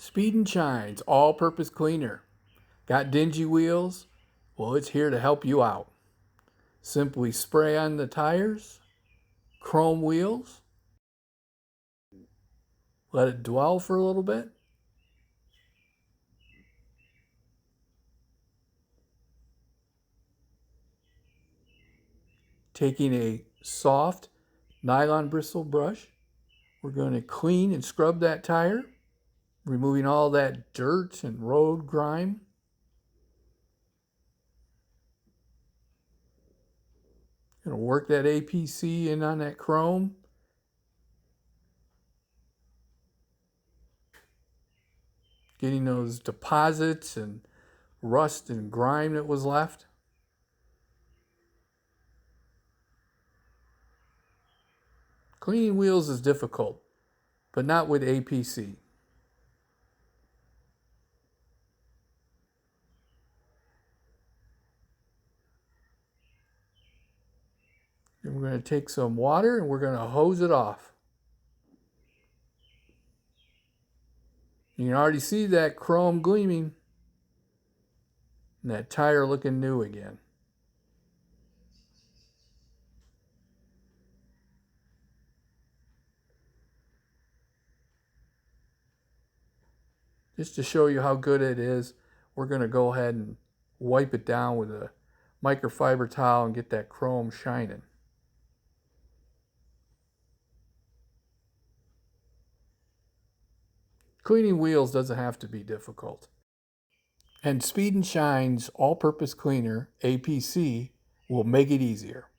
Speed and Shine's all-purpose cleaner. Got dingy wheels? Well, it's here to help you out. Simply spray on the tires, chrome wheels, let it dwell for a little bit. Taking a soft nylon bristle brush, we're going to clean and scrub that tire, removing all that dirt and road grime. Going to work that APC in on that chrome. Getting those deposits and rust and grime that was left. Cleaning wheels is difficult, but not with APC. And we're going to take some water and we're going to hose it off. You can already see that chrome gleaming and that tire looking new again. Just to show you how good it is, we're going to go ahead and wipe it down with a microfiber towel and get that chrome shining. Cleaning wheels doesn't have to be difficult. And Speed and Shine's all-purpose cleaner, APC, will make it easier.